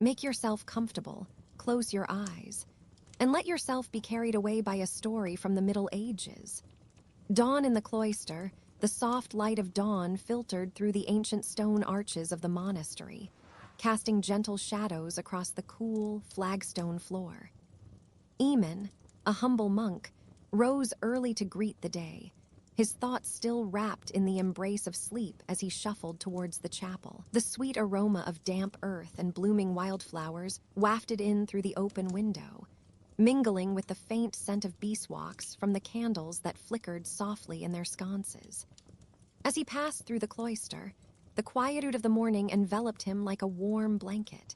Make yourself comfortable, close your eyes, and let yourself be carried away by a story from the Middle Ages. Dawn in the cloister, the soft light of dawn filtered through the ancient stone arches of the monastery, casting gentle shadows across the cool, flagstone floor. Eamon, a humble monk, rose early to greet the day, his thoughts still wrapped in the embrace of sleep as he shuffled towards the chapel. The sweet aroma of damp earth and blooming wildflowers wafted in through the open window, mingling with the faint scent of beeswax from the candles that flickered softly in their sconces. As he passed through the cloister, the quietude of the morning enveloped him like a warm blanket.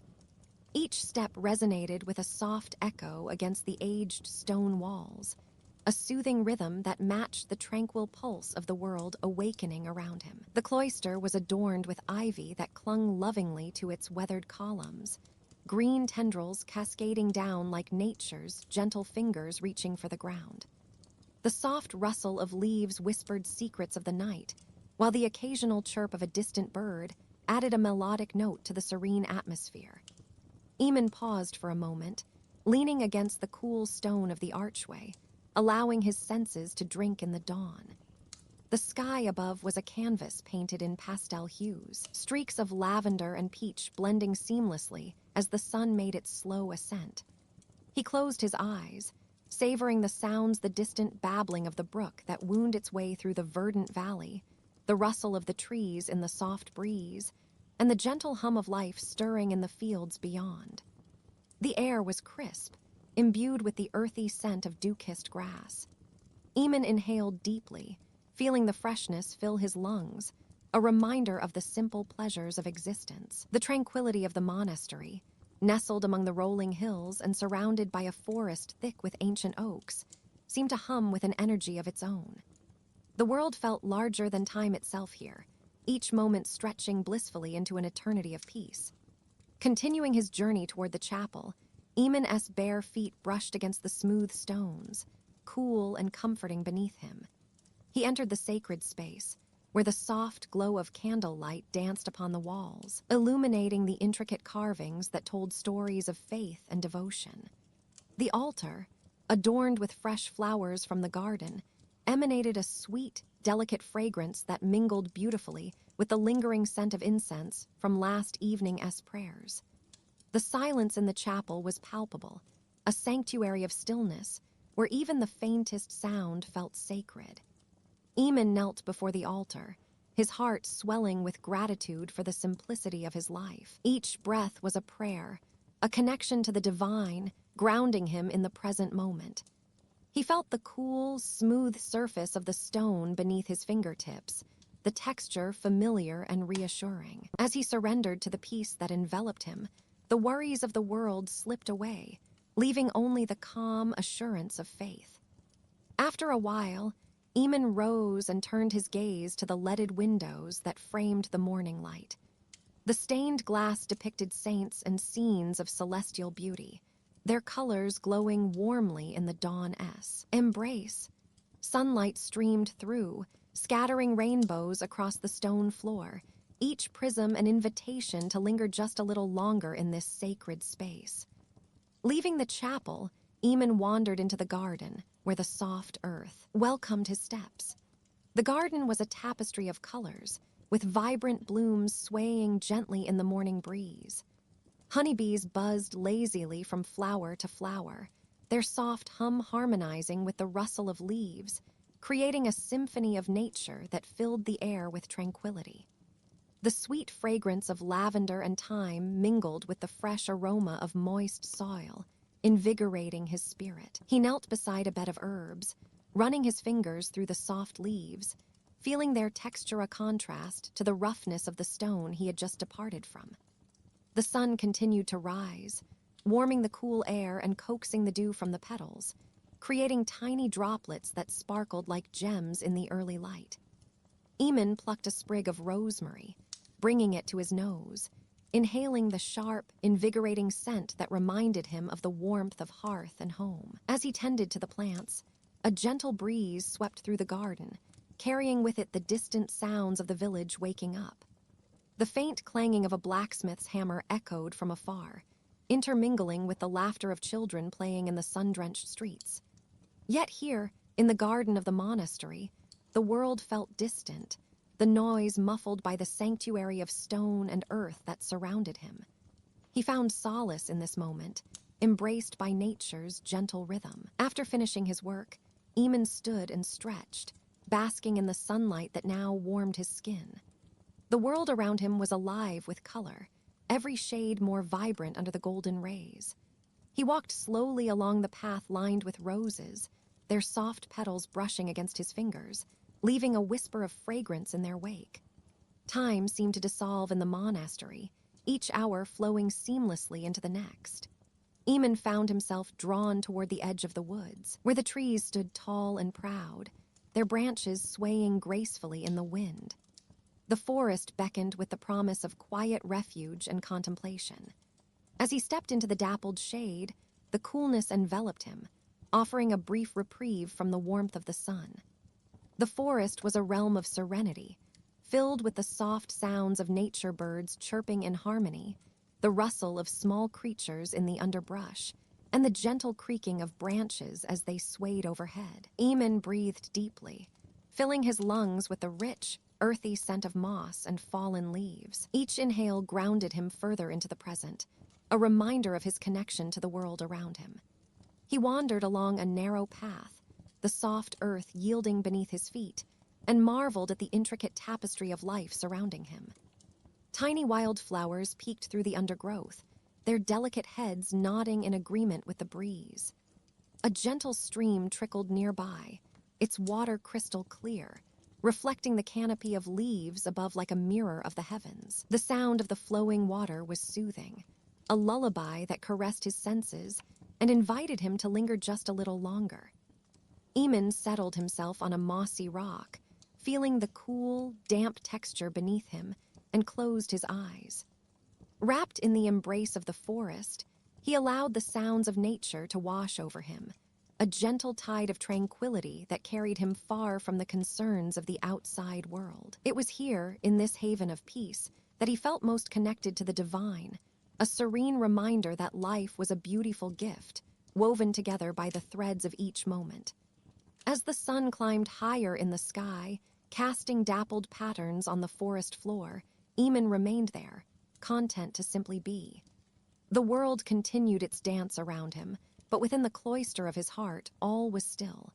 Each step resonated with a soft echo against the aged stone walls, a soothing rhythm that matched the tranquil pulse of the world awakening around him. The cloister was adorned with ivy that clung lovingly to its weathered columns, green tendrils cascading down like nature's gentle fingers reaching for the ground. The soft rustle of leaves whispered secrets of the night, while the occasional chirp of a distant bird added a melodic note to the serene atmosphere. Eamon paused for a moment, leaning against the cool stone of the archway, allowing his senses to drink in the dawn. The sky above was a canvas painted in pastel hues, streaks of lavender and peach blending seamlessly as the sun made its slow ascent. He closed his eyes, savoring the sounds, the distant babbling of the brook that wound its way through the verdant valley, the rustle of the trees in the soft breeze, and the gentle hum of life stirring in the fields beyond. The air was crisp, imbued with the earthy scent of dew-kissed grass. Eamon inhaled deeply, feeling the freshness fill his lungs, a reminder of the simple pleasures of existence. The tranquility of the monastery, nestled among the rolling hills and surrounded by a forest thick with ancient oaks, seemed to hum with an energy of its own. The world felt larger than time itself here, each moment stretching blissfully into an eternity of peace. Continuing his journey toward the chapel, Eamon's bare feet brushed against the smooth stones, cool and comforting beneath him. He entered the sacred space, where the soft glow of candlelight danced upon the walls, illuminating the intricate carvings that told stories of faith and devotion. The altar, adorned with fresh flowers from the garden, emanated a sweet, delicate fragrance that mingled beautifully with the lingering scent of incense from last evening's prayers. The silence in the chapel was palpable, a sanctuary of stillness where even the faintest sound felt sacred. Eamon knelt before the altar, his heart swelling with gratitude for the simplicity of his life. Each breath was a prayer, a connection to the divine, grounding him in the present moment. He felt the cool, smooth surface of the stone beneath his fingertips, the texture familiar and reassuring. As he surrendered to the peace that enveloped him, the worries of the world slipped away, leaving only the calm assurance of faith. After a while, Eamon rose and turned his gaze to the leaded windows that framed the morning light. The stained glass depicted saints and scenes of celestial beauty, their colors glowing warmly in the dawn's embrace. Sunlight streamed through, scattering rainbows across the stone floor, each prism an invitation to linger just a little longer in this sacred space. Leaving the chapel, Eamon wandered into the garden, where the soft earth welcomed his steps. The garden was a tapestry of colors, with vibrant blooms swaying gently in the morning breeze. Honeybees buzzed lazily from flower to flower, their soft hum harmonizing with the rustle of leaves, creating a symphony of nature that filled the air with tranquility. The sweet fragrance of lavender and thyme mingled with the fresh aroma of moist soil, invigorating his spirit. He knelt beside a bed of herbs, running his fingers through the soft leaves, feeling their texture a contrast to the roughness of the stone he had just departed from. The sun continued to rise, warming the cool air and coaxing the dew from the petals, creating tiny droplets that sparkled like gems in the early light. Eamon plucked a sprig of rosemary, bringing it to his nose, inhaling the sharp, invigorating scent that reminded him of the warmth of hearth and home. As he tended to the plants, a gentle breeze swept through the garden, carrying with it the distant sounds of the village waking up. The faint clanging of a blacksmith's hammer echoed from afar, intermingling with the laughter of children playing in the sun-drenched streets. Yet here, in the garden of the monastery, the world felt distant, the noise muffled by the sanctuary of stone and earth that surrounded him. He found solace in this moment, embraced by nature's gentle rhythm. After finishing his work, Eamon stood and stretched, basking in the sunlight that now warmed his skin. The world around him was alive with color, every shade more vibrant under the golden rays. He walked slowly along the path lined with roses, their soft petals brushing against his fingers, leaving a whisper of fragrance in their wake. Time seemed to dissolve in the monastery, each hour flowing seamlessly into the next. Eamon found himself drawn toward the edge of the woods, where the trees stood tall and proud, their branches swaying gracefully in the wind. The forest beckoned with the promise of quiet refuge and contemplation. As he stepped into the dappled shade, the coolness enveloped him, offering a brief reprieve from the warmth of the sun. The forest was a realm of serenity, filled with the soft sounds of nature birds chirping in harmony, the rustle of small creatures in the underbrush, and the gentle creaking of branches as they swayed overhead. Eamon breathed deeply, filling his lungs with the rich, earthy scent of moss and fallen leaves. Each inhale grounded him further into the present, a reminder of his connection to the world around him. He wandered along a narrow path, the soft earth yielding beneath his feet, and marveled at the intricate tapestry of life surrounding him. Tiny wildflowers peeked through the undergrowth, their delicate heads nodding in agreement with the breeze. A gentle stream trickled nearby, its water crystal clear, reflecting the canopy of leaves above like a mirror of the heavens. The sound of the flowing water was soothing, a lullaby that caressed his senses and invited him to linger just a little longer. Eamon settled himself on a mossy rock, feeling the cool, damp texture beneath him, and closed his eyes. Wrapped in the embrace of the forest, he allowed the sounds of nature to wash over him, a gentle tide of tranquility that carried him far from the concerns of the outside world. It was here, in this haven of peace, that he felt most connected to the divine, a serene reminder that life was a beautiful gift, woven together by the threads of each moment. As the sun climbed higher in the sky, casting dappled patterns on the forest floor, Eamon remained there, content to simply be. The world continued its dance around him, but within the cloister of his heart, all was still.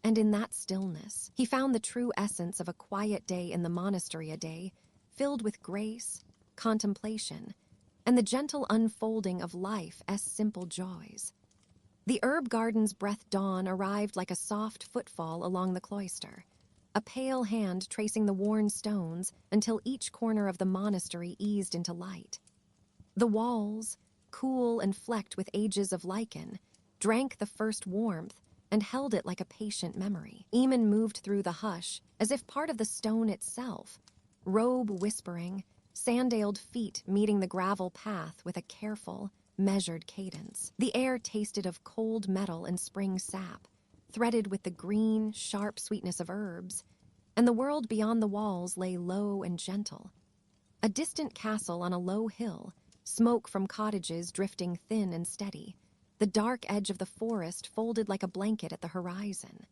And in that stillness, he found the true essence of a quiet day in the monastery, a day filled with grace, contemplation, and the gentle unfolding of life's simple joys. The herb garden's breath dawn arrived like a soft footfall along the cloister, a pale hand tracing the worn stones until each corner of the monastery eased into light. The walls, cool and flecked with ages of lichen, drank the first warmth and held it like a patient memory. Eamon moved through the hush as if part of the stone itself, robe whispering, sandaled feet meeting the gravel path with a careful, measured cadence. The air tasted of cold metal and spring sap, threaded with the green, sharp sweetness of herbs, and the world beyond the walls lay low and gentle. A distant castle on a low hill, smoke from cottages drifting thin and steady, the dark edge of the forest folded like a blanket at the horizon.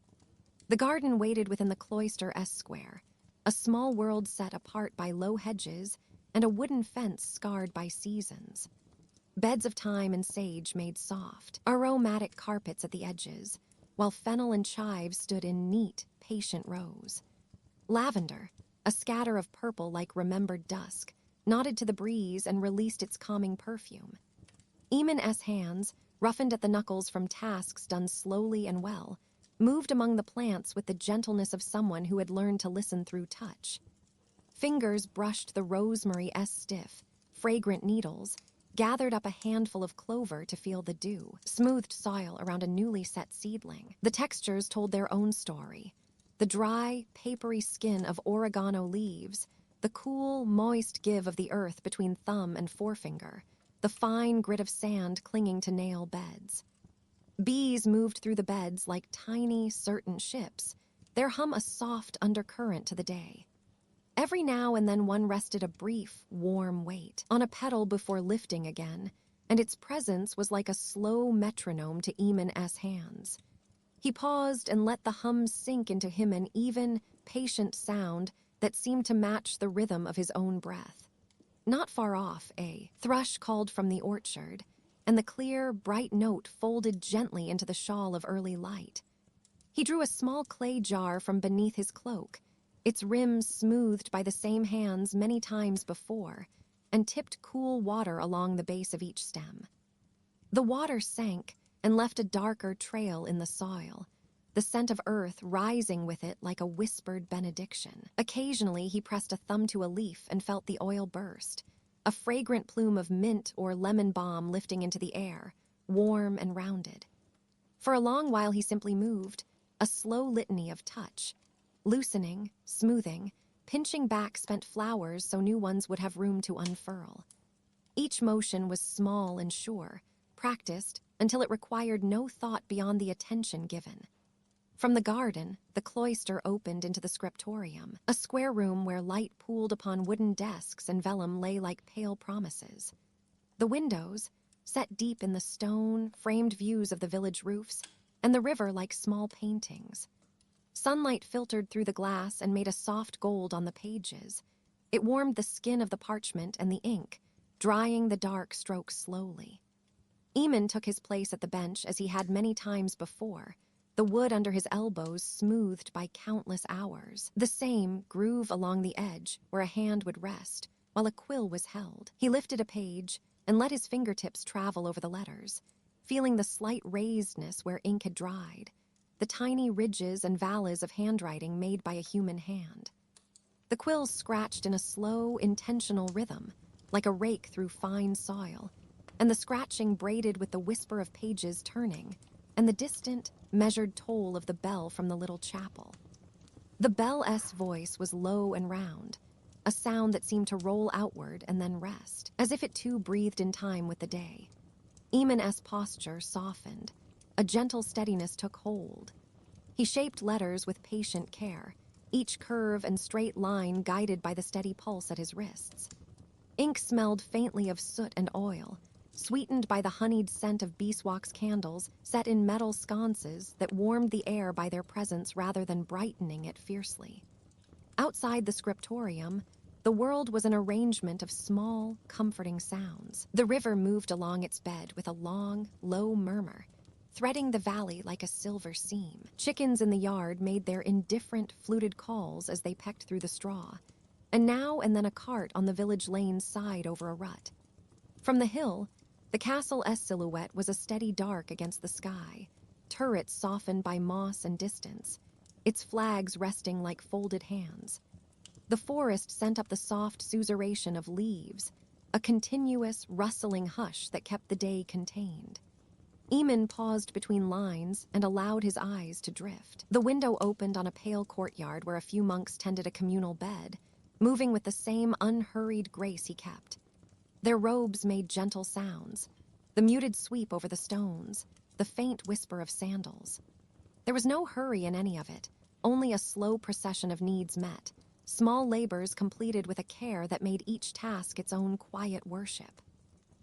The garden waited within the cloister-esque square, a small world set apart by low hedges and a wooden fence scarred by seasons. Beds of thyme and sage made soft, aromatic carpets at the edges, while fennel and chives stood in neat, patient rows. Lavender, a scatter of purple like remembered dusk, nodded to the breeze and released its calming perfume. Eamon's hands, roughened at the knuckles from tasks done slowly and well, moved among the plants with the gentleness of someone who had learned to listen through touch. Fingers brushed the rosemary-esque stiff, fragrant needles, gathered up a handful of clover to feel the dew, smoothed soil around a newly set seedling. The textures told their own story. The dry, papery skin of oregano leaves, the cool, moist give of the earth between thumb and forefinger, the fine grit of sand clinging to nail beds. Bees moved through the beds like tiny, certain ships, their hum a soft undercurrent to the day. Every now and then one rested a brief, warm wait on a petal before lifting again, and its presence was like a slow metronome to Eamon's hands. He paused and let the hum sink into him, an even, patient sound that seemed to match the rhythm of his own breath. Not far off, a thrush called from the orchard, and the clear, bright note folded gently into the shawl of early light. He drew a small clay jar from beneath his cloak, its rims smoothed by the same hands many times before, and tipped cool water along the base of each stem. The water sank and left a darker trail in the soil, the scent of earth rising with it like a whispered benediction. Occasionally, he pressed a thumb to a leaf and felt the oil burst, a fragrant plume of mint or lemon balm lifting into the air, warm and rounded. For a long while he simply moved, a slow litany of touch, loosening, smoothing, pinching back spent flowers so new ones would have room to unfurl. Each motion was small and sure, practiced until it required no thought beyond the attention given. From the garden, the cloister opened into the scriptorium, a square room where light pooled upon wooden desks and vellum lay like pale promises. The windows, set deep in the stone, framed views of the village roofs, and the river like small paintings. Sunlight filtered through the glass and made a soft gold on the pages. It warmed the skin of the parchment and the ink, drying the dark strokes slowly. Eamon took his place at the bench as he had many times before, the wood under his elbows smoothed by countless hours, the same groove along the edge where a hand would rest, while a quill was held. He lifted a page and let his fingertips travel over the letters, feeling the slight raisedness where ink had dried, the tiny ridges and valleys of handwriting made by a human hand. The quills scratched in a slow, intentional rhythm, like a rake through fine soil, and the scratching braided with the whisper of pages turning, and the distant, measured toll of the bell from the little chapel. The bell's voice was low and round, a sound that seemed to roll outward and then rest, as if it too breathed in time with the day. Eamon's posture softened. A gentle steadiness took hold. He shaped letters with patient care, each curve and straight line guided by the steady pulse at his wrists. Ink smelled faintly of soot and oil, sweetened by the honeyed scent of beeswax candles set in metal sconces that warmed the air by their presence rather than brightening it fiercely. Outside the scriptorium, the world was an arrangement of small, comforting sounds. The river moved along its bed with a long, low murmur, threading the valley like a silver seam. Chickens in the yard made their indifferent, fluted calls as they pecked through the straw, and now and then a cart on the village lane sighed over a rut. From the hill, the castle's silhouette was a steady dark against the sky, turrets softened by moss and distance, its flags resting like folded hands. The forest sent up the soft susurration of leaves, a continuous, rustling hush that kept the day contained. Eamon paused between lines and allowed his eyes to drift. The window opened on a pale courtyard where a few monks tended a communal bed, moving with the same unhurried grace he kept. Their robes made gentle sounds, the muted sweep over the stones, the faint whisper of sandals. There was no hurry in any of it, only a slow procession of needs met, small labors completed with a care that made each task its own quiet worship.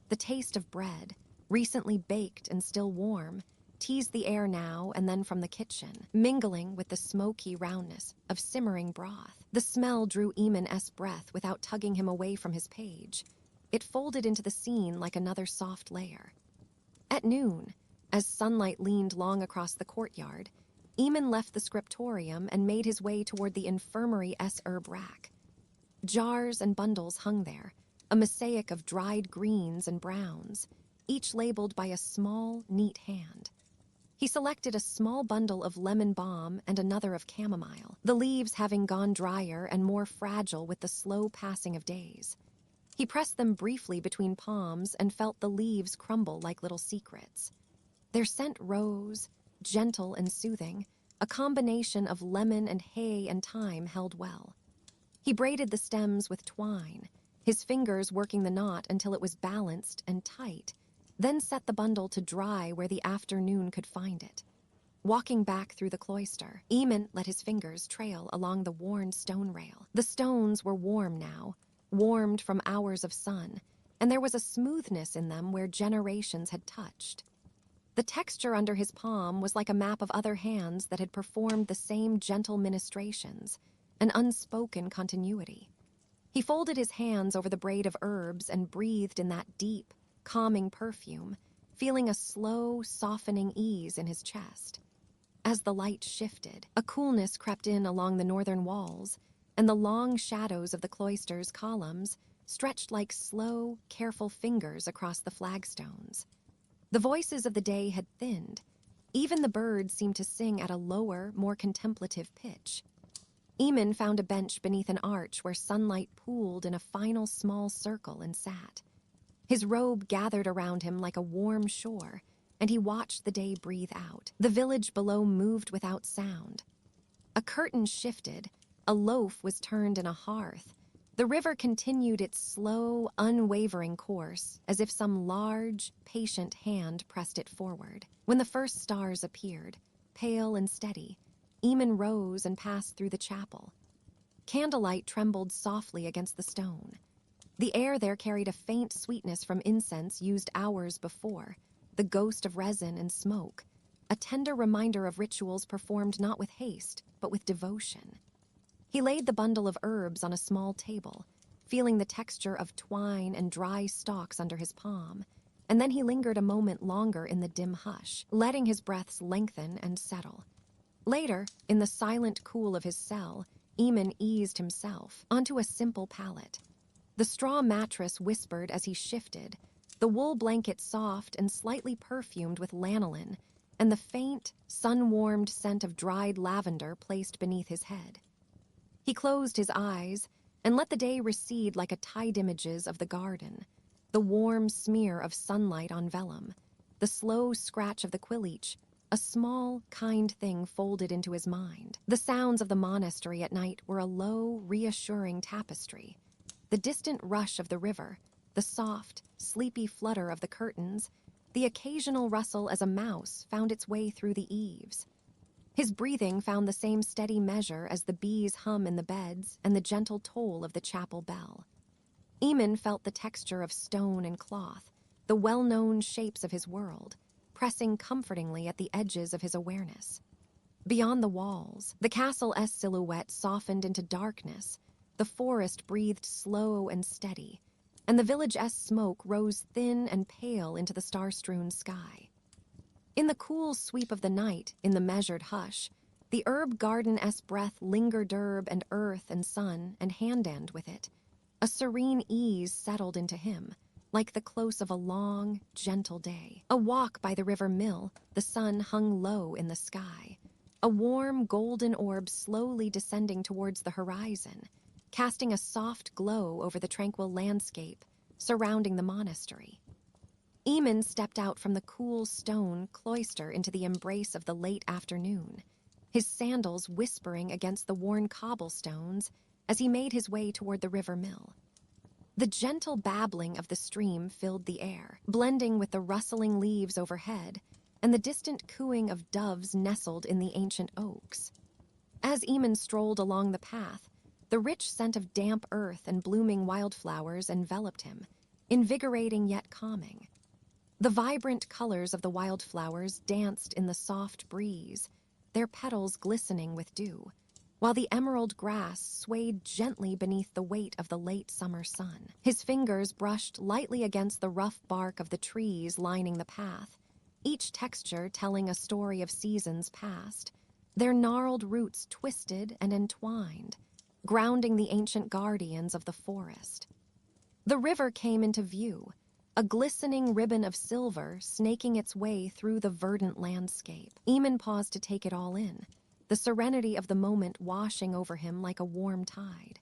The taste of bread, recently baked and still warm, teased the air now and then from the kitchen, mingling with the smoky roundness of simmering broth. The smell drew Eamon's breath without tugging him away from his page. It folded into the scene like another soft layer. At noon, as sunlight leaned long across the courtyard, Eamon left the scriptorium and made his way toward the infirmary's herb rack. Jars and bundles hung there, a mosaic of dried greens and browns, each labeled by a small, neat hand. He selected a small bundle of lemon balm and another of chamomile, the leaves having gone drier and more fragile with the slow passing of days. He pressed them briefly between palms and felt the leaves crumble like little secrets. Their scent rose, gentle and soothing, a combination of lemon and hay and thyme held well. He braided the stems with twine, his fingers working the knot until it was balanced and tight, then set the bundle to dry where the afternoon could find it. Walking back through the cloister, Eamon let his fingers trail along the worn stone rail. The stones were warm now, warmed from hours of sun, and there was a smoothness in them where generations had touched. The texture under his palm was like a map of other hands that had performed the same gentle ministrations, an unspoken continuity. He folded his hands over the braid of herbs and breathed in that deep, calming perfume, feeling a slow, softening ease in his chest. As the light shifted, a coolness crept in along the northern walls, and the long shadows of the cloister's columns stretched like slow, careful fingers across the flagstones. The voices of the day had thinned. Even the birds seemed to sing at a lower, more contemplative pitch. Eamon found a bench beneath an arch where sunlight pooled in a final small circle and sat. His robe gathered around him like a warm shore, and he watched the day breathe out. The village below moved without sound. A curtain shifted, a loaf was turned in a hearth. The river continued its slow, unwavering course, as if some large, patient hand pressed it forward. When the first stars appeared, pale and steady, Eamon rose and passed through the chapel. Candlelight trembled softly against the stone. The air there carried a faint sweetness from incense used hours before, the ghost of resin and smoke, a tender reminder of rituals performed not with haste, but with devotion. He laid the bundle of herbs on a small table, feeling the texture of twine and dry stalks under his palm, and then he lingered a moment longer in the dim hush, letting his breaths lengthen and settle. Later, in the silent cool of his cell, Eamon eased himself onto a simple pallet. The straw mattress whispered as he shifted, the wool blanket soft and slightly perfumed with lanolin, and the faint, sun-warmed scent of dried lavender placed beneath his head. He closed his eyes and let the day recede like a tide images of the garden, the warm smear of sunlight on vellum, the slow scratch of the quileach, a small, kind thing folded into his mind. The sounds of the monastery at night were a low, reassuring tapestry. The distant rush of the river, the soft, sleepy flutter of the curtains, the occasional rustle as a mouse found its way through the eaves. His breathing found the same steady measure as the bees' hum in the beds and the gentle toll of the chapel bell. Eamon felt the texture of stone and cloth, the well-known shapes of his world, pressing comfortingly at the edges of his awareness. Beyond the walls, the castle's silhouette softened into darkness, the forest breathed slow and steady, and the village's smoke rose thin and pale into the star-strewn sky. In the cool sweep of the night, in the measured hush, the herb garden-esque breath lingered herb and earth and sun and hand-end with it. A serene ease settled into him, like the close of a long, gentle day. A walk by the river mill, the sun hung low in the sky. A warm, golden orb slowly descending towards the horizon, casting a soft glow over the tranquil landscape surrounding the monastery. Eamon stepped out from the cool stone cloister into the embrace of the late afternoon, his sandals whispering against the worn cobblestones as he made his way toward the river mill. The gentle babbling of the stream filled the air, blending with the rustling leaves overhead and the distant cooing of doves nestled in the ancient oaks. As Eamon strolled along the path, the rich scent of damp earth and blooming wildflowers enveloped him, invigorating yet calming. The vibrant colors of the wildflowers danced in the soft breeze, their petals glistening with dew, while the emerald grass swayed gently beneath the weight of the late summer sun. His fingers brushed lightly against the rough bark of the trees lining the path, each texture telling a story of seasons past, their gnarled roots twisted and entwined, grounding the ancient guardians of the forest. The river came into view, a glistening ribbon of silver snaking its way through the verdant landscape. Eamon paused to take it all in, the serenity of the moment washing over him like a warm tide.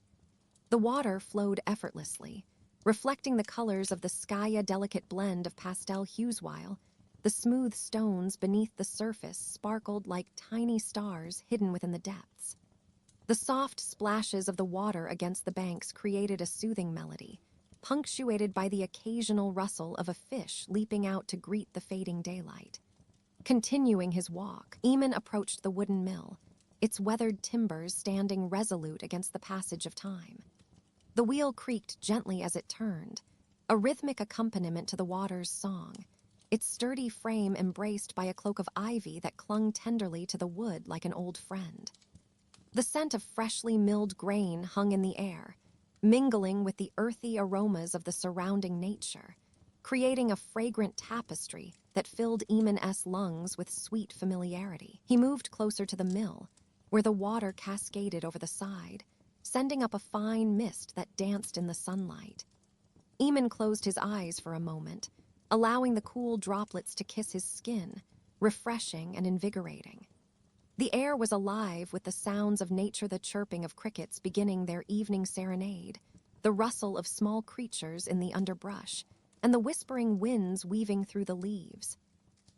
The water flowed effortlessly, reflecting the colors of the sky, a delicate blend of pastel hues, while the smooth stones beneath the surface sparkled like tiny stars hidden within the depths. The soft splashes of the water against the banks created a soothing melody, punctuated by the occasional rustle of a fish leaping out to greet the fading daylight. Continuing his walk, Eamon approached the wooden mill, its weathered timbers standing resolute against the passage of time. The wheel creaked gently as it turned, a rhythmic accompaniment to the water's song, its sturdy frame embraced by a cloak of ivy that clung tenderly to the wood like an old friend. The scent of freshly milled grain hung in the air, mingling with the earthy aromas of the surrounding nature, creating a fragrant tapestry that filled Eamon's lungs with sweet familiarity. He moved closer to the mill, where the water cascaded over the side, sending up a fine mist that danced in the sunlight. Eamon closed his eyes for a moment, allowing the cool droplets to kiss his skin, refreshing and invigorating. The air was alive with the sounds of nature, the chirping of crickets beginning their evening serenade, the rustle of small creatures in the underbrush, and the whispering winds weaving through the leaves.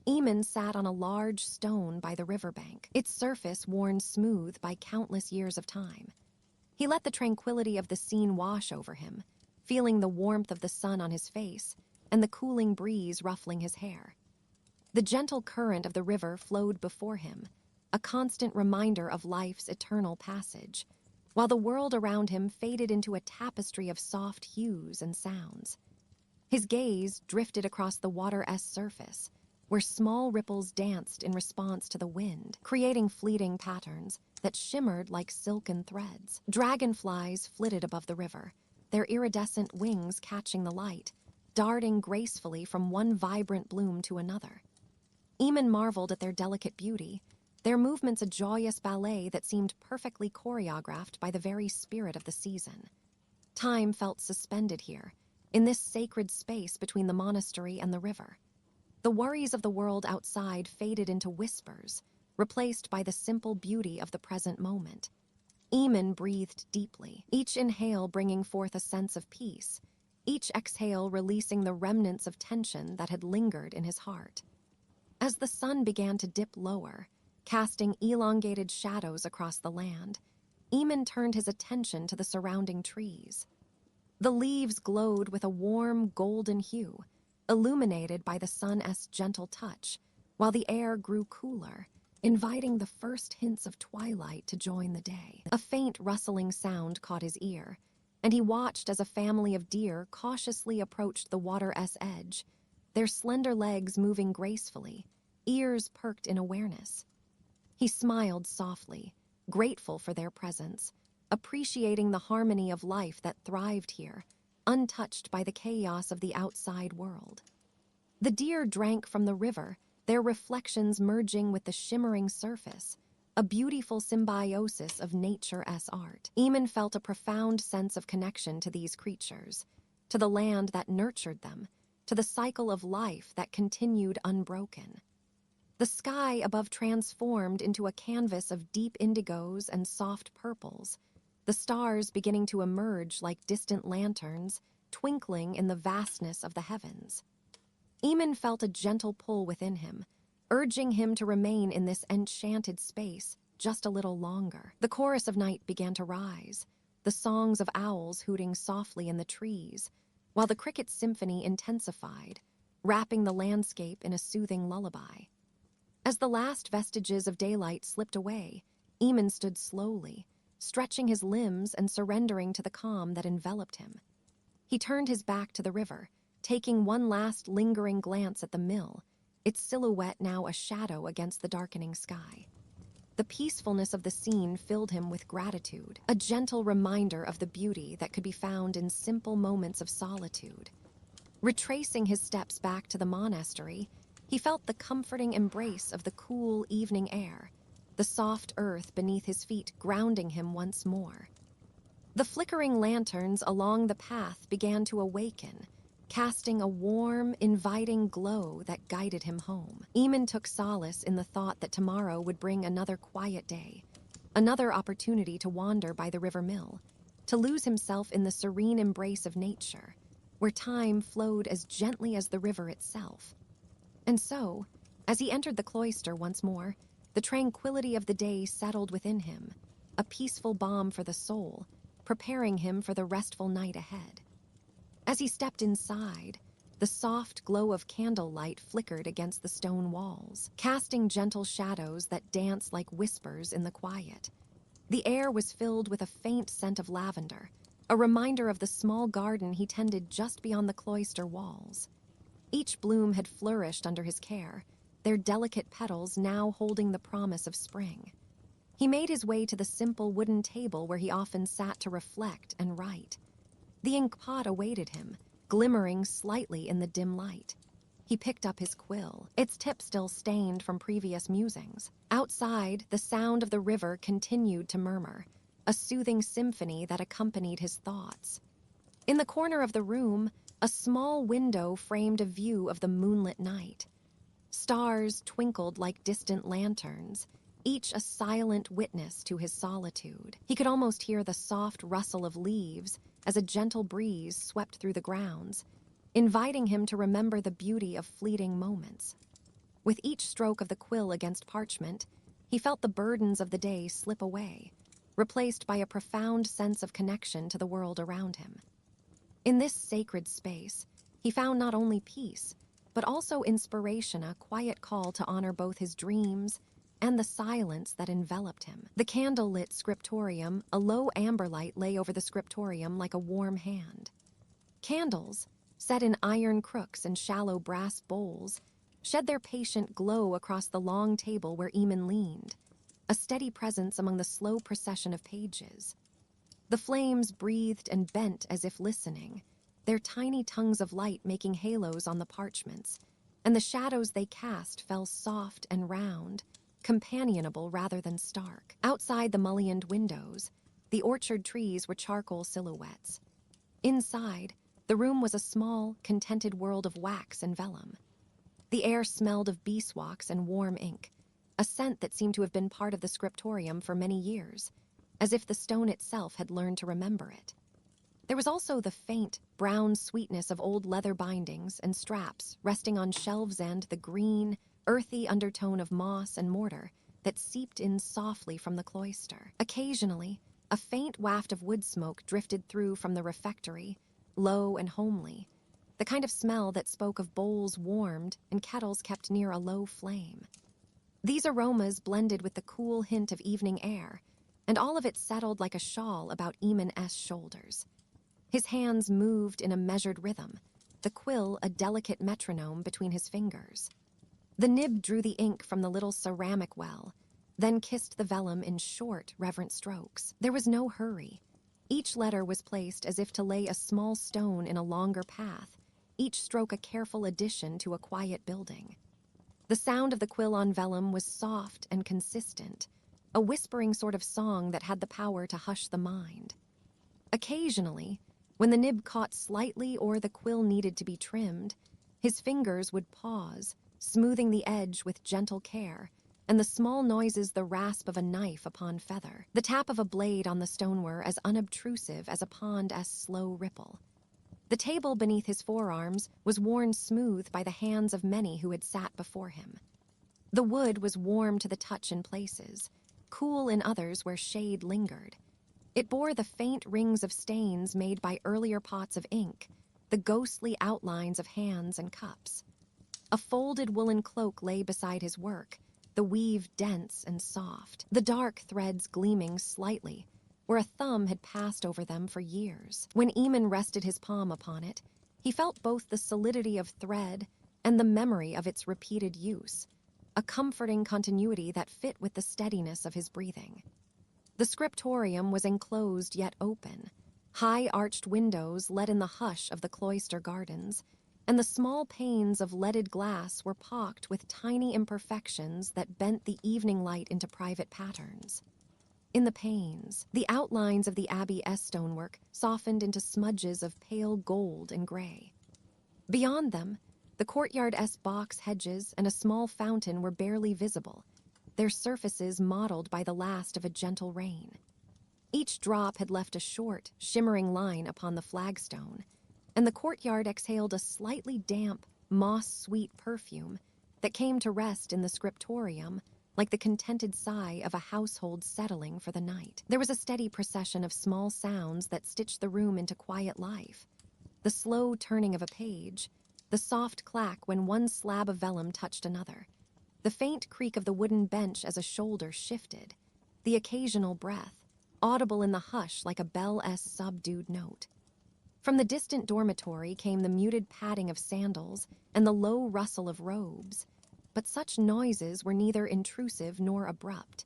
Eamon sat on a large stone by the riverbank, its surface worn smooth by countless years of time. He let the tranquility of the scene wash over him, feeling the warmth of the sun on his face and the cooling breeze ruffling his hair. The gentle current of the river flowed before him, a constant reminder of life's eternal passage, while the world around him faded into a tapestry of soft hues and sounds. His gaze drifted across the water's surface, where small ripples danced in response to the wind, creating fleeting patterns that shimmered like silken threads. Dragonflies flitted above the river, their iridescent wings catching the light, darting gracefully from one vibrant bloom to another. Eamon marveled at their delicate beauty, their movements a joyous ballet that seemed perfectly choreographed by the very spirit of the season. Time felt suspended here, in this sacred space between the monastery and the river. The worries of the world outside faded into whispers, replaced by the simple beauty of the present moment. Eamon breathed deeply, each inhale bringing forth a sense of peace, each exhale releasing the remnants of tension that had lingered in his heart. As the sun began to dip lower, casting elongated shadows across the land, Eamon turned his attention to the surrounding trees. The leaves glowed with a warm golden hue, illuminated by the sun's gentle touch, while the air grew cooler, inviting the first hints of twilight to join the day. A faint rustling sound caught his ear, and he watched as a family of deer cautiously approached the water's edge, their slender legs moving gracefully, ears perked in awareness. He smiled softly, grateful for their presence, appreciating the harmony of life that thrived here, untouched by the chaos of the outside world. The deer drank from the river, their reflections merging with the shimmering surface, a beautiful symbiosis of nature's art. Eamon felt a profound sense of connection to these creatures, to the land that nurtured them, to the cycle of life that continued unbroken. The sky above transformed into a canvas of deep indigos and soft purples, the stars beginning to emerge like distant lanterns, twinkling in the vastness of the heavens. Eamon felt a gentle pull within him, urging him to remain in this enchanted space just a little longer. The chorus of night began to rise, the songs of owls hooting softly in the trees, while the cricket symphony intensified, wrapping the landscape in a soothing lullaby. As the last vestiges of daylight slipped away, Eamon stood slowly, stretching his limbs and surrendering to the calm that enveloped him. He turned his back to the river, taking one last lingering glance at the mill, its silhouette now a shadow against the darkening sky. The peacefulness of the scene filled him with gratitude, a gentle reminder of the beauty that could be found in simple moments of solitude. Retracing his steps back to the monastery, he felt the comforting embrace of the cool evening air, the soft earth beneath his feet grounding him once more. The flickering lanterns along the path began to awaken, casting a warm, inviting glow that guided him home. Eamon took solace in the thought that tomorrow would bring another quiet day, another opportunity to wander by the river mill, to lose himself in the serene embrace of nature, where time flowed as gently as the river itself. And so, as he entered the cloister once more, the tranquility of the day settled within him, a peaceful balm for the soul, preparing him for the restful night ahead. As he stepped inside, the soft glow of candlelight flickered against the stone walls, casting gentle shadows that danced like whispers in the quiet. The air was filled with a faint scent of lavender, a reminder of the small garden he tended just beyond the cloister walls. Each bloom had flourished under his care, their delicate petals now holding the promise of spring. He made his way to the simple wooden table where he often sat to reflect and write. The ink pot awaited him, glimmering slightly in the dim light. He picked up his quill, its tip still stained from previous musings. Outside, the sound of the river continued to murmur, a soothing symphony that accompanied his thoughts. In the corner of the room, a small window framed a view of the moonlit night. Stars twinkled like distant lanterns, each a silent witness to his solitude. He could almost hear the soft rustle of leaves as a gentle breeze swept through the grounds, inviting him to remember the beauty of fleeting moments. With each stroke of the quill against parchment, he felt the burdens of the day slip away, replaced by a profound sense of connection to the world around him. In this sacred space, he found not only peace, but also inspiration, a quiet call to honor both his dreams and the silence that enveloped him. The candlelit scriptorium, a low amber light lay over the scriptorium like a warm hand. Candles, set in iron crooks and shallow brass bowls, shed their patient glow across the long table where Eamon leaned, a steady presence among the slow procession of pages. The flames breathed and bent as if listening, their tiny tongues of light making halos on the parchments, and the shadows they cast fell soft and round, companionable rather than stark. Outside the mullioned windows, the orchard trees were charcoal silhouettes. Inside, the room was a small, contented world of wax and vellum. The air smelled of beeswax and warm ink, a scent that seemed to have been part of the scriptorium for many years, as if the stone itself had learned to remember it. There was also the faint, brown sweetness of old leather bindings and straps resting on shelves and the green, earthy undertone of moss and mortar that seeped in softly from the cloister. Occasionally, a faint waft of wood smoke drifted through from the refectory, low and homely, the kind of smell that spoke of bowls warmed and kettles kept near a low flame. These aromas blended with the cool hint of evening air, and all of it settled like a shawl about Eamon's shoulders. His hands moved in a measured rhythm, the quill a delicate metronome between his fingers. The nib drew the ink from the little ceramic well, then kissed the vellum in short, reverent strokes. There was no hurry. Each letter was placed as if to lay a small stone in a longer path, each stroke a careful addition to a quiet building. The sound of the quill on vellum was soft and consistent, a whispering sort of song that had the power to hush the mind. Occasionally, when the nib caught slightly or the quill needed to be trimmed, his fingers would pause, smoothing the edge with gentle care, and the small noises the rasp of a knife upon feather. The tap of a blade on the stone were as unobtrusive as a pond's slow ripple. The table beneath his forearms was worn smooth by the hands of many who had sat before him. The wood was warm to the touch in places, cool in others where shade lingered. It bore the faint rings of stains made by earlier pots of ink, the ghostly outlines of hands and cups. A folded woolen cloak lay beside his work, the weave dense and soft, the dark threads gleaming slightly, where a thumb had passed over them for years. When Eamon rested his palm upon it, he felt both the solidity of thread and the memory of its repeated use, a comforting continuity that fit with the steadiness of his breathing. The scriptorium was enclosed yet open. High arched windows let in the hush of the cloister gardens, and the small panes of leaded glass were pocked with tiny imperfections that bent the evening light into private patterns. In the panes, the outlines of the Abbey's stonework softened into smudges of pale gold and gray. Beyond them, the courtyard's box hedges and a small fountain were barely visible, their surfaces mottled by the last of a gentle rain. Each drop had left a short, shimmering line upon the flagstone, and the courtyard exhaled a slightly damp, moss-sweet perfume that came to rest in the scriptorium like the contented sigh of a household settling for the night. There was a steady procession of small sounds that stitched the room into quiet life. The slow turning of a page, the soft clack when one slab of vellum touched another, the faint creak of the wooden bench as a shoulder shifted, the occasional breath, audible in the hush like a bell's subdued note. From the distant dormitory came the muted padding of sandals and the low rustle of robes, but such noises were neither intrusive nor abrupt.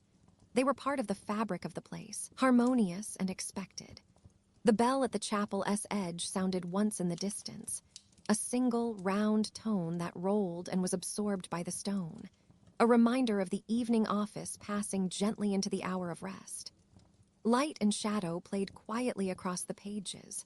They were part of the fabric of the place, harmonious and expected. The bell at the chapel's edge sounded once in the distance, a single, round tone that rolled and was absorbed by the stone, a reminder of the evening office passing gently into the hour of rest. Light and shadow played quietly across the pages.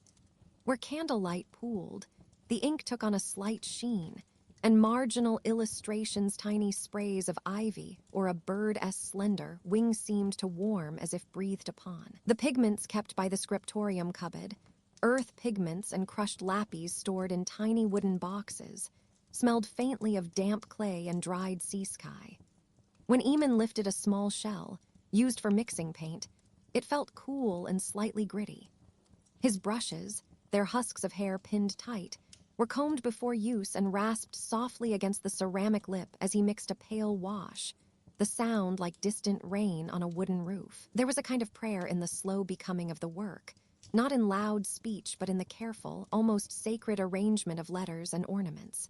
Where candlelight pooled, the ink took on a slight sheen, and marginal illustrations' tiny sprays of ivy or a bird as slender, wings seemed to warm as if breathed upon. The pigments kept by the scriptorium cupboard, earth pigments and crushed lapis stored in tiny wooden boxes, smelled faintly of damp clay and dried sea sky. When Eamon lifted a small shell, used for mixing paint, it felt cool and slightly gritty. His brushes, their husks of hair pinned tight, were combed before use and rasped softly against the ceramic lip as he mixed a pale wash, the sound like distant rain on a wooden roof. There was a kind of prayer in the slow becoming of the work, not in loud speech but in the careful, almost sacred arrangement of letters and ornaments.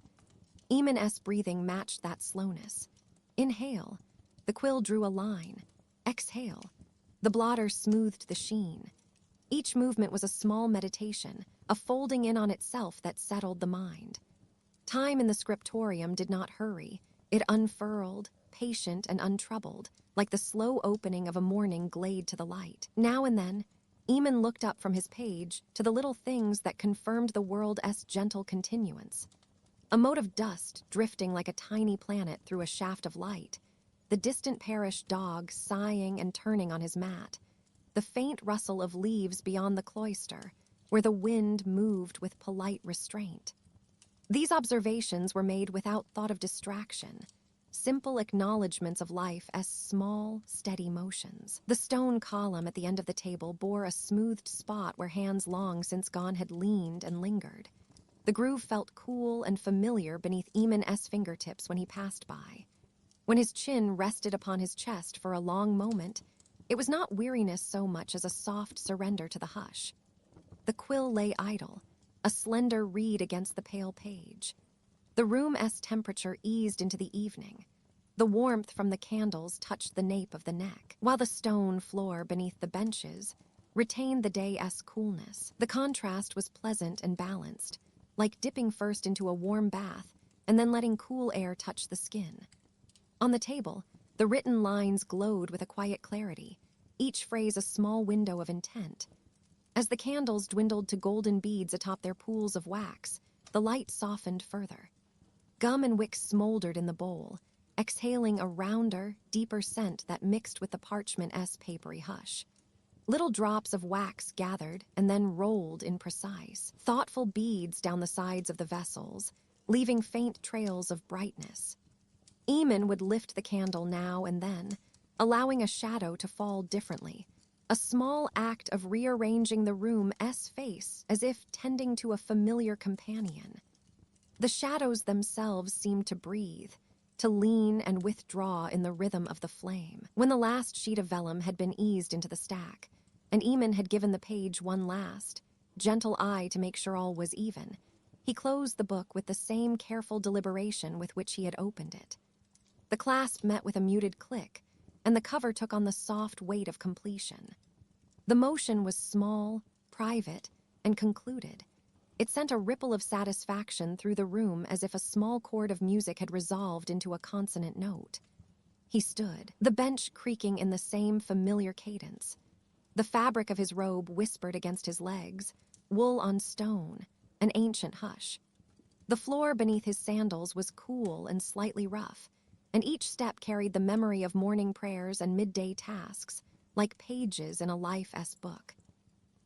Eamon's breathing matched that slowness. Inhale, the quill drew a line. Exhale, the blotter smoothed the sheen. Each movement was a small meditation, a folding in on itself that settled the mind. Time in the scriptorium did not hurry. It unfurled, patient and untroubled, like the slow opening of a morning glade to the light. Now and then, Eamon looked up from his page to the little things that confirmed the world's gentle continuance. A mote of dust drifting like a tiny planet through a shaft of light, the distant parish dog sighing and turning on his mat, the faint rustle of leaves beyond the cloister, where the wind moved with polite restraint. These observations were made without thought of distraction, simple acknowledgments of life as small, steady motions. The stone column at the end of the table bore a smoothed spot where hands long since gone had leaned and lingered. The groove felt cool and familiar beneath Eamon's fingertips when he passed by. When his chin rested upon his chest for a long moment, it was not weariness so much as a soft surrender to the hush. The quill lay idle, a slender reed against the pale page. The room's temperature eased into the evening. The warmth from the candles touched the nape of the neck, while the stone floor beneath the benches retained the day's coolness. The contrast was pleasant and balanced, like dipping first into a warm bath and then letting cool air touch the skin. On the table, the written lines glowed with a quiet clarity, each phrase a small window of intent. As the candles dwindled to golden beads atop their pools of wax, the light softened further. Gum and wick smoldered in the bowl, exhaling a rounder, deeper scent that mixed with the parchment's papery hush. Little drops of wax gathered and then rolled in precise, thoughtful beads down the sides of the vessels, leaving faint trails of brightness. Eamon would lift the candle now and then, allowing a shadow to fall differently, a small act of rearranging the room's face as if tending to a familiar companion. The shadows themselves seemed to breathe, to lean and withdraw in the rhythm of the flame. When the last sheet of vellum had been eased into the stack, and Eamon had given the page one last, gentle eye to make sure all was even, he closed the book with the same careful deliberation with which he had opened it. The clasp met with a muted click, and the cover took on the soft weight of completion. The motion was small, private, and concluded. It sent a ripple of satisfaction through the room as if a small chord of music had resolved into a consonant note. He stood, the bench creaking in the same familiar cadence. The fabric of his robe whispered against his legs, wool on stone, an ancient hush. The floor beneath his sandals was cool and slightly rough, and each step carried the memory of morning prayers and midday tasks, like pages in a life's book.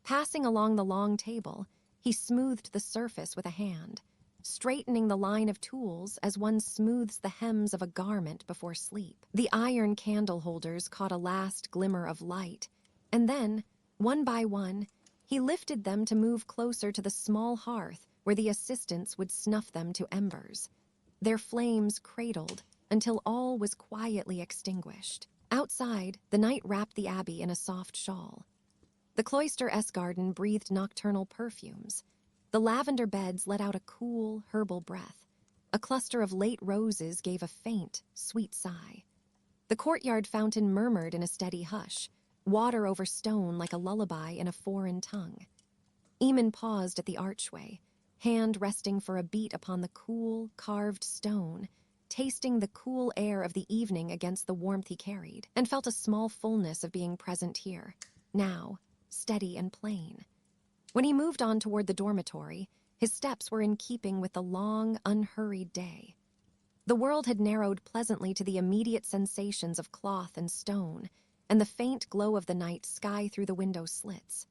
Passing along the long table, he smoothed the surface with a hand, straightening the line of tools as one smooths the hems of a garment before sleep. The iron candle holders caught a last glimmer of light, and then, one by one, he lifted them to move closer to the small hearth where the assistants would snuff them to embers. Their flames cradled until all was quietly extinguished. Outside, the night wrapped the abbey in a soft shawl. The Cloister-esque garden breathed nocturnal perfumes. The lavender beds let out a cool, herbal breath. A cluster of late roses gave a faint, sweet sigh. The courtyard fountain murmured in a steady hush, water over stone like a lullaby in a foreign tongue. Eamon paused at the archway, hand resting for a beat upon the cool, carved stone, tasting the cool air of the evening against the warmth he carried, and felt a small fullness of being present here, now, steady and plain. When he moved on toward the dormitory, his steps were in keeping with the long, unhurried day. The world had narrowed pleasantly to the immediate sensations of cloth and stone, and the faint glow of the night sky through the window slits.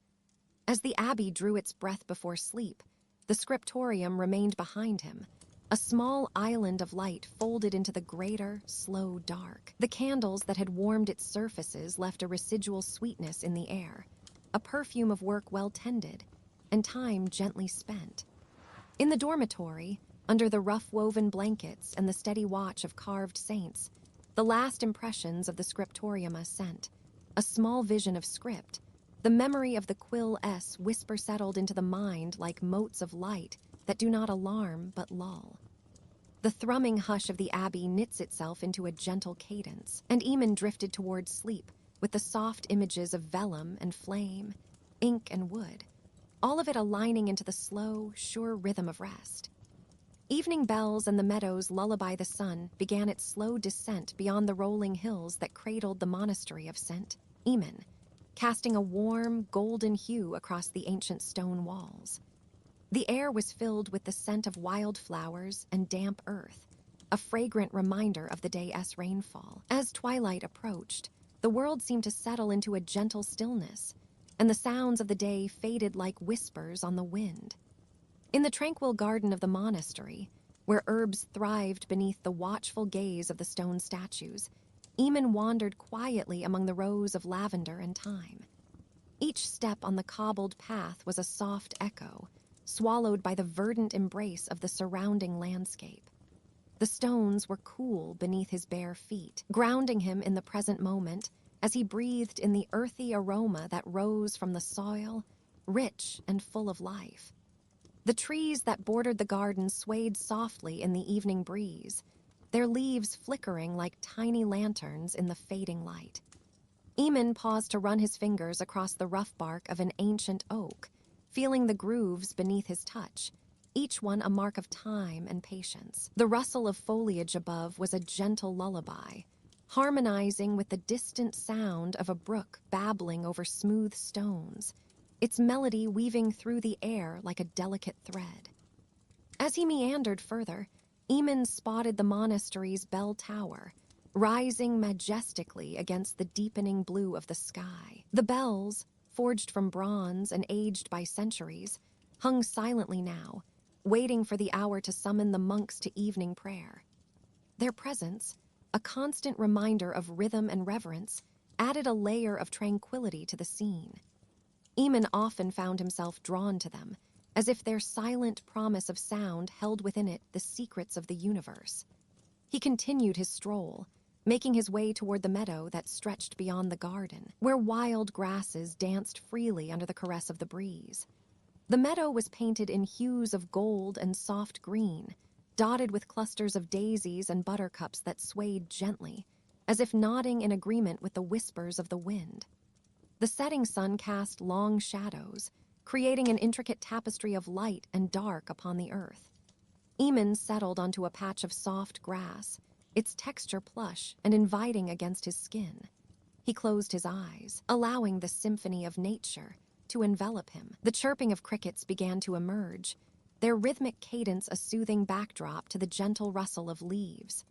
As the abbey drew its breath before sleep, the scriptorium remained behind him, a small island of light folded into the greater, slow dark. The candles that had warmed its surfaces left a residual sweetness in the air, a perfume of work well tended, and time gently spent. In the dormitory, under the rough-woven blankets and the steady watch of carved saints, the last impressions of the scriptorium sent, a small vision of script, the memory of the quill S whisper settled into the mind like motes of light that do not alarm but lull. The thrumming hush of the abbey knits itself into a gentle cadence, and Eamon drifted toward sleep with the soft images of vellum and flame, ink and wood, all of it aligning into the slow, sure rhythm of rest. Evening bells and the meadows lullaby the sun began its slow descent beyond the rolling hills that cradled the monastery of St. Eamon, casting a warm, golden hue across the ancient stone walls. The air was filled with the scent of wildflowers and damp earth, a fragrant reminder of the day's rainfall. As twilight approached, the world seemed to settle into a gentle stillness, and the sounds of the day faded like whispers on the wind. In the tranquil garden of the monastery, where herbs thrived beneath the watchful gaze of the stone statues, Eamon wandered quietly among the rows of lavender and thyme. Each step on the cobbled path was a soft echo, swallowed by the verdant embrace of the surrounding landscape. The stones were cool beneath his bare feet, grounding him in the present moment as he breathed in the earthy aroma that rose from the soil, rich and full of life. The trees that bordered the garden swayed softly in the evening breeze, their leaves flickering like tiny lanterns in the fading light. Eamon paused to run his fingers across the rough bark of an ancient oak, feeling the grooves beneath his touch, each one a mark of time and patience. The rustle of foliage above was a gentle lullaby, harmonizing with the distant sound of a brook babbling over smooth stones, its melody weaving through the air like a delicate thread. As he meandered further, Eamon spotted the monastery's bell tower, rising majestically against the deepening blue of the sky. The bells, forged from bronze and aged by centuries, hung silently now, waiting for the hour to summon the monks to evening prayer. Their presence, a constant reminder of rhythm and reverence, added a layer of tranquility to the scene. Eamon often found himself drawn to them, as if their silent promise of sound held within it the secrets of the universe. He continued his stroll, making his way toward the meadow that stretched beyond the garden, where wild grasses danced freely under the caress of the breeze. The meadow was painted in hues of gold and soft green, dotted with clusters of daisies and buttercups that swayed gently, as if nodding in agreement with the whispers of the wind. The setting sun cast long shadows, creating an intricate tapestry of light and dark upon the earth. Eamon settled onto a patch of soft grass, its texture plush and inviting against his skin. He closed his eyes, allowing the symphony of nature to envelop him. The chirping of crickets began to emerge, their rhythmic cadence a soothing backdrop to the gentle rustle of leaves.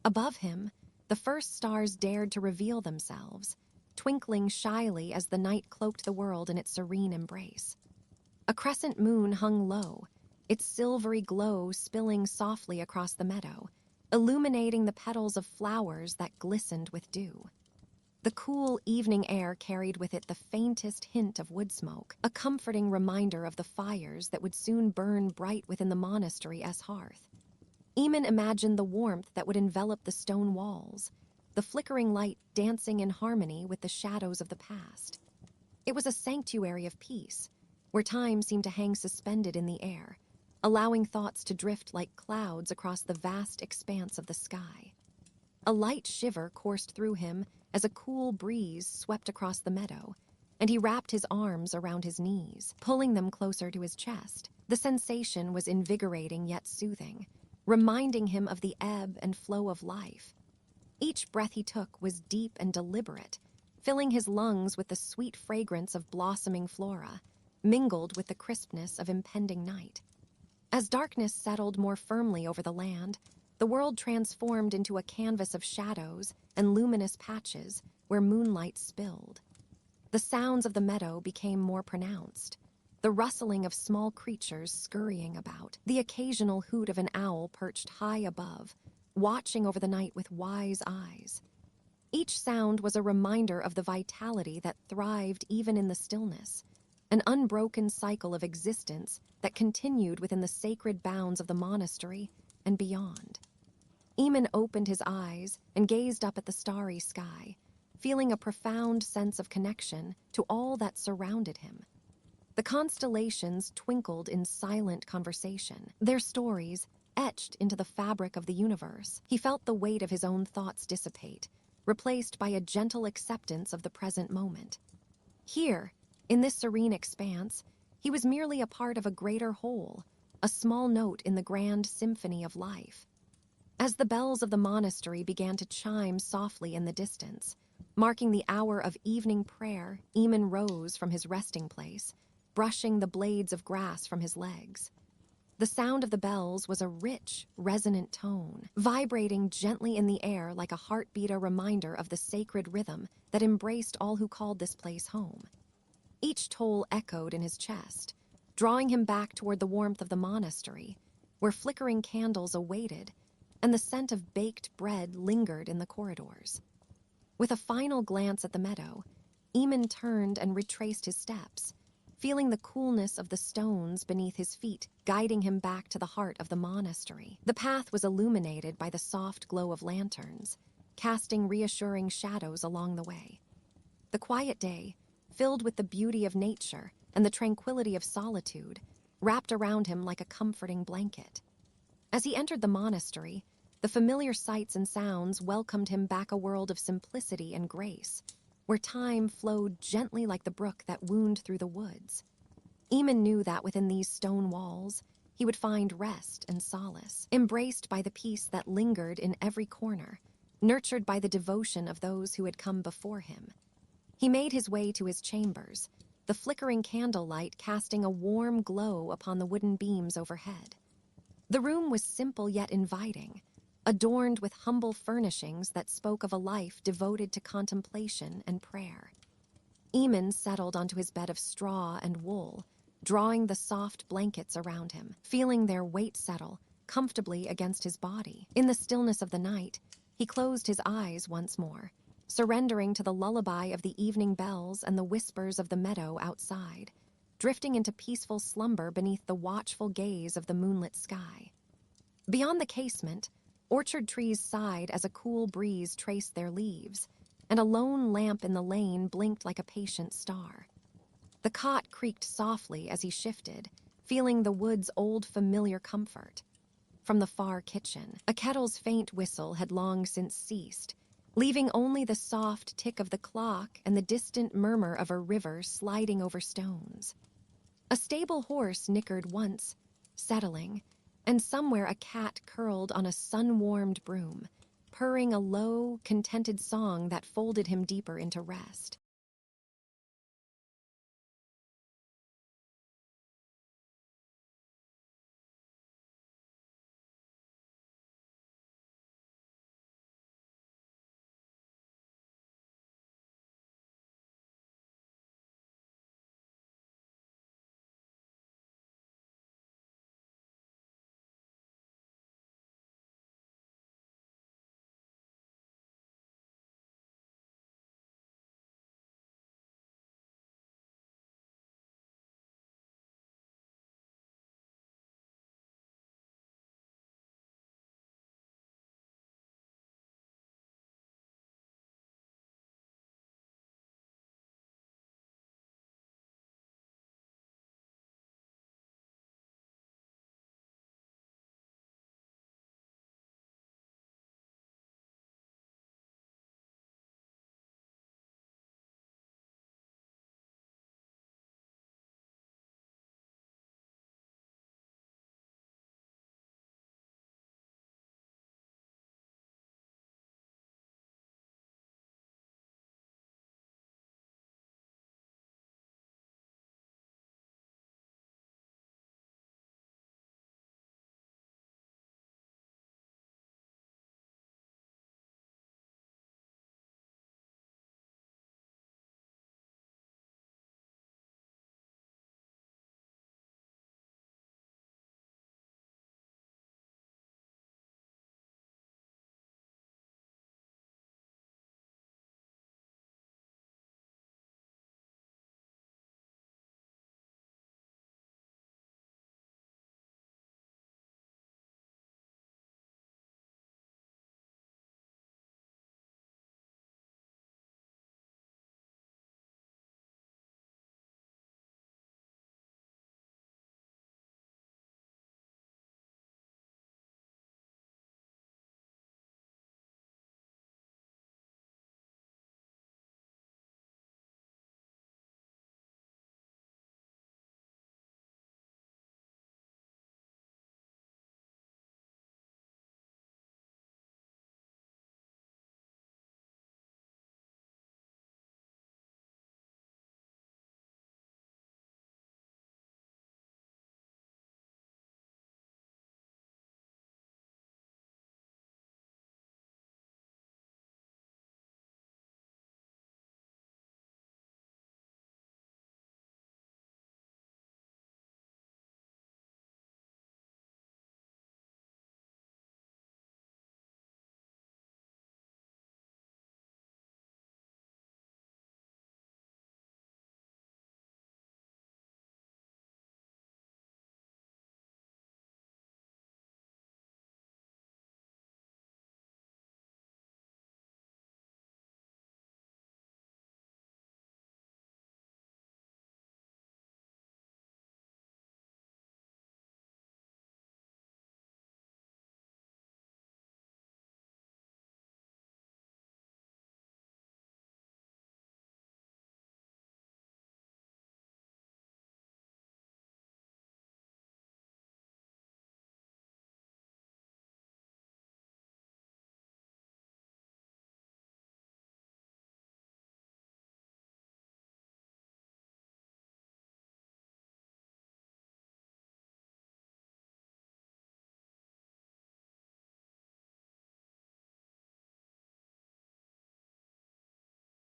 Above him, the first stars dared to reveal themselves, twinkling shyly as the night cloaked the world in its serene embrace. A crescent moon hung low, its silvery glow spilling softly across the meadow, illuminating the petals of flowers that glistened with dew. The cool evening air carried with it the faintest hint of wood smoke, a comforting reminder of the fires that would soon burn bright within the monastery as hearth. Eamon imagined the warmth that would envelop the stone walls, the flickering light dancing in harmony with the shadows of the past. It was a sanctuary of peace, where time seemed to hang suspended in the air, allowing thoughts to drift like clouds across the vast expanse of the sky. A light shiver coursed through him as a cool breeze swept across the meadow, and he wrapped his arms around his knees, pulling them closer to his chest. The sensation was invigorating yet soothing, reminding him of the ebb and flow of life. Each breath he took was deep and deliberate, filling his lungs with the sweet fragrance of blossoming flora, mingled with the crispness of impending night. As darkness settled more firmly over the land, the world transformed into a canvas of shadows and luminous patches where moonlight spilled. The sounds of the meadow became more pronounced, the rustling of small creatures scurrying about, the occasional hoot of an owl perched high above, watching over the night with wise eyes. Each sound was a reminder of the vitality that thrived even in the stillness, an unbroken cycle of existence that continued within the sacred bounds of the monastery and beyond. Eamon opened his eyes and gazed up at the starry sky, feeling a profound sense of connection to all that surrounded him. The constellations twinkled in silent conversation, their stories etched into the fabric of the universe. He felt the weight of his own thoughts dissipate, replaced by a gentle acceptance of the present moment. Here, in this serene expanse, he was merely a part of a greater whole, a small note in the grand symphony of life. As the bells of the monastery began to chime softly in the distance, marking the hour of evening prayer, Eamon rose from his resting place, brushing the blades of grass from his legs. The sound of the bells was a rich, resonant tone, vibrating gently in the air like a heartbeat, a reminder of the sacred rhythm that embraced all who called this place home. Each toll echoed in his chest, drawing him back toward the warmth of the monastery, where flickering candles awaited, and the scent of baked bread lingered in the corridors. With a final glance at the meadow, Eamon turned and retraced his steps, feeling the coolness of the stones beneath his feet guiding him back to the heart of the monastery. The path was illuminated by the soft glow of lanterns, casting reassuring shadows along the way. The quiet day, filled with the beauty of nature and the tranquility of solitude, wrapped around him like a comforting blanket. As he entered the monastery, the familiar sights and sounds welcomed him back, a world of simplicity and grace, where time flowed gently like the brook that wound through the woods. Eamon knew that within these stone walls, he would find rest and solace, embraced by the peace that lingered in every corner, nurtured by the devotion of those who had come before him. He made his way to his chambers, the flickering candlelight casting a warm glow upon the wooden beams overhead. The room was simple yet inviting, adorned with humble furnishings that spoke of a life devoted to contemplation and prayer. Eamon settled onto his bed of straw and wool, drawing the soft blankets around him, feeling their weight settle comfortably against his body. In the stillness of the night, he closed his eyes once more, surrendering to the lullaby of the evening bells and the whispers of the meadow outside, drifting into peaceful slumber beneath the watchful gaze of the moonlit sky. Beyond the casement, orchard trees sighed as a cool breeze traced their leaves, and a lone lamp in the lane blinked like a patient star. The cot creaked softly as he shifted, feeling the wood's old familiar comfort. From the far kitchen, a kettle's faint whistle had long since ceased, leaving only the soft tick of the clock and the distant murmur of a river sliding over stones. A stable horse nickered once, settling, and somewhere a cat curled on a sun-warmed broom, purring a low, contented song that folded him deeper into rest.